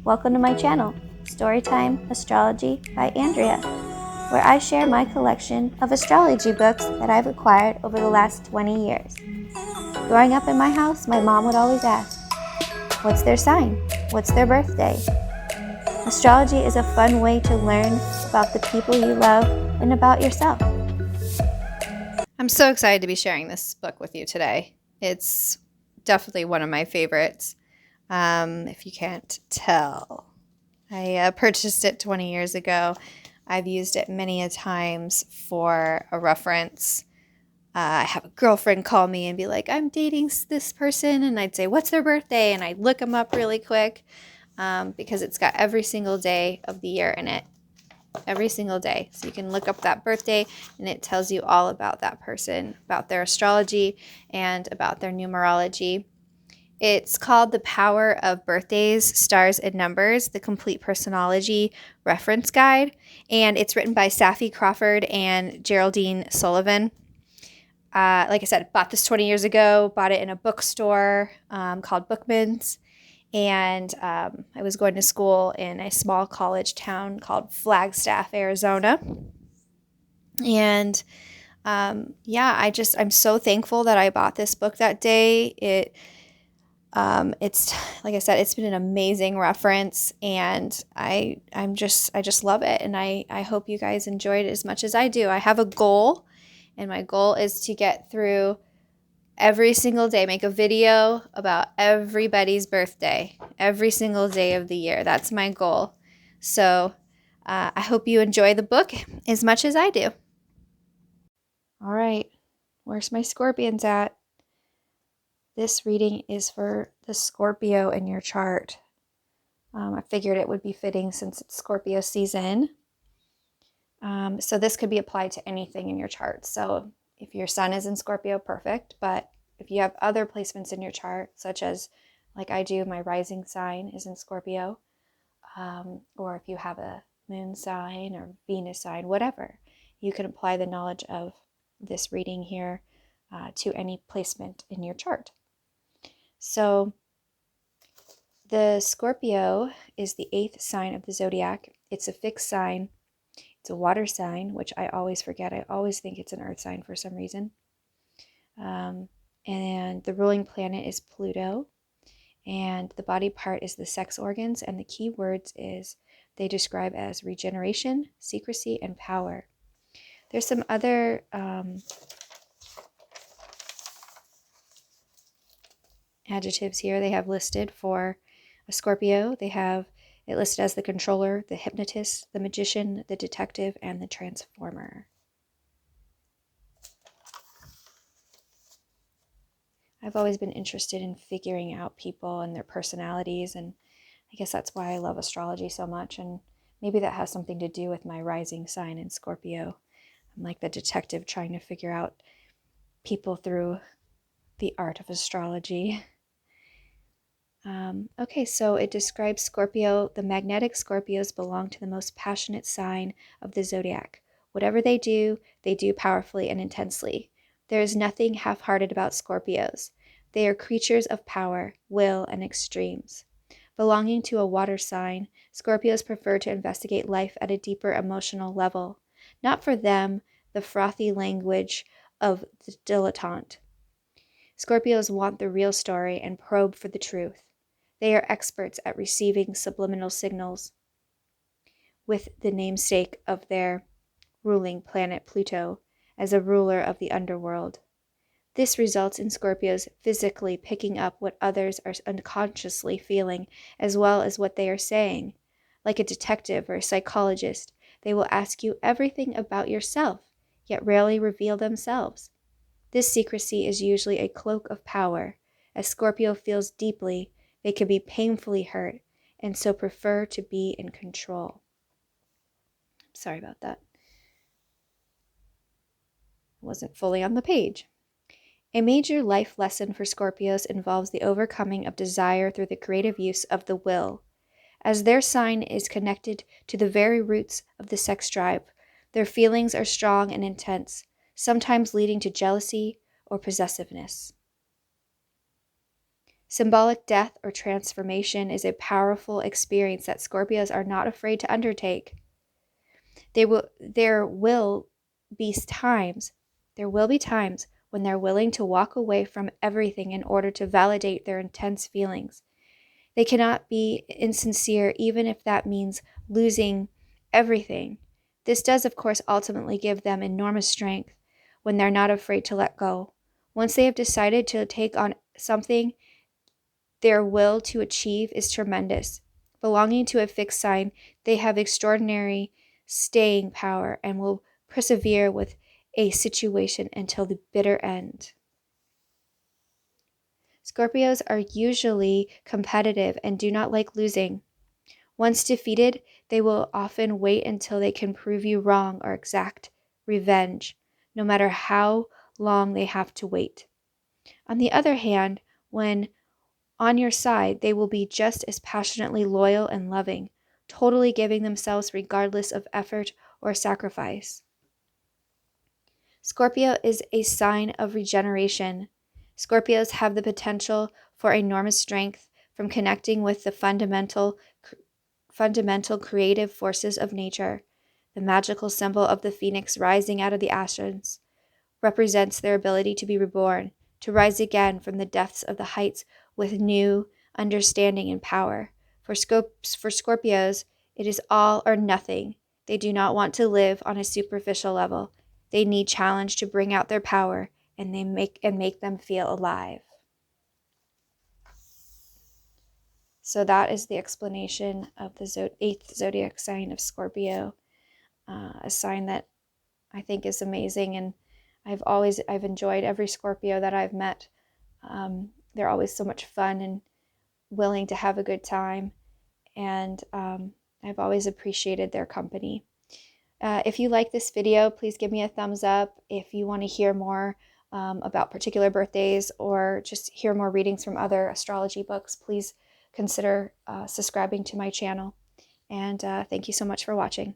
Welcome to my channel, Storytime Astrology by Andrea, where I share my collection of astrology books that I've acquired over the last 20 years. Growing up in my house, my mom would always ask, what's their sign? What's their birthday? Astrology is a fun way to learn about the people you love and about yourself. I'm so excited to be sharing this book with you today. It's definitely one of my favorites, if you can't tell. I purchased it 20 years ago. I've used it many a times for a reference. I have a girlfriend call me and be like, I'm dating this person, and I'd say, what's their birthday? And I'd look them up really quick because it's got every single day of the year in it. Every single day. So you can look up that birthday and it tells you all about that person, about their astrology and about their numerology. It's called The Power of Birthdays, Stars, and Numbers, the Complete Personology Reference Guide. And it's written by Safi Crawford and Geraldine Sullivan. Like I said, bought this 20 years ago, bought it in a bookstore called Bookman's. And I was going to school in a small college town called Flagstaff, Arizona. And I'm so thankful that I bought this book that day. It's like I said, it's been an amazing reference, and I just love it. And I hope you guys enjoyed it as much as I do. I have a goal, and my goal is to get through every single day, make a video about everybody's birthday, every single day of the year. That's my goal. So I hope you enjoy the book as much as I do. All right, where's my Scorpions at? This reading is for the Scorpio in your chart. I figured it would be fitting since it's Scorpio season. So this could be applied to anything in your chart. So if your sun is in Scorpio, perfect. But if you have other placements in your chart, such as like I do, my rising sign is in Scorpio, or if you have a moon sign or Venus sign, whatever, you can apply the knowledge of this reading here to any placement in your chart. So the Scorpio is the 8th sign of the zodiac. It's a fixed sign. It's a water sign, which I always forget. I always think it's an earth sign for some reason. And the ruling planet is Pluto. And the body part is the sex organs. And the key words is they describe as regeneration, secrecy, and power. There's some other adjectives here they have listed for a Scorpio. They have it listed as the controller, the hypnotist, the magician, the detective, and the transformer. I've always been interested in figuring out people and their personalities, and I guess that's why I love astrology so much, and maybe that has something to do with my rising sign in Scorpio. I'm like the detective trying to figure out people through the art of astrology. Okay, so it describes Scorpio. The magnetic Scorpios belong to the most passionate sign of the zodiac. Whatever they do powerfully and intensely. There is nothing half-hearted about Scorpios. They are creatures of power, will, and extremes. Belonging to a water sign, Scorpios prefer to investigate life at a deeper emotional level. Not for them, the frothy language of the dilettante. Scorpios want the real story and probe for the truth. They are experts at receiving subliminal signals. With the namesake of their ruling planet Pluto as a ruler of the underworld. This results in Scorpios physically picking up what others are unconsciously feeling as well as what they are saying. Like a detective or a psychologist, they will ask you everything about yourself, yet rarely reveal themselves. This secrecy is usually a cloak of power. As Scorpio feels deeply, they can be painfully hurt and so prefer to be in control. Sorry about that. Wasn't fully on the page. A major life lesson for Scorpios involves the overcoming of desire through the creative use of the will. As their sign is connected to the very roots of the sex drive, their feelings are strong and intense, sometimes leading to jealousy or possessiveness. Symbolic death or transformation is a powerful experience that Scorpios are not afraid to undertake. There will be times when they're willing to walk away from everything in order to validate their intense feelings. They cannot be insincere even if that means losing everything. This does, of course, ultimately give them enormous strength when they're not afraid to let go. Once they have decided to take on something, their will to achieve is tremendous. Belonging to a fixed sign, they have extraordinary staying power and will persevere with a situation until the bitter end. Scorpios are usually competitive and do not like losing. Once defeated, they will often wait until they can prove you wrong or exact revenge, no matter how long they have to wait. On the other hand, when on your side, they will be just as passionately loyal and loving, totally giving themselves regardless of effort or sacrifice. Scorpio is a sign of regeneration. Scorpios have the potential for enormous strength from connecting with the fundamental creative forces of nature. The magical symbol of the phoenix rising out of the ashes represents their ability to be reborn, to rise again from the depths of the heights with new understanding and power. For Scorpios, it is all or nothing. They do not want to live on a superficial level. They need challenge to bring out their power, and they make them feel alive. So that is the explanation of the 8th zodiac sign of Scorpio, a sign that I think is amazing, and I've enjoyed every Scorpio that I've met. They're always so much fun and willing to have a good time, and I've always appreciated their company. If you like this video, please give me a thumbs up. If you want to hear more about particular birthdays or just hear more readings from other astrology books, please consider subscribing to my channel. And thank you so much for watching.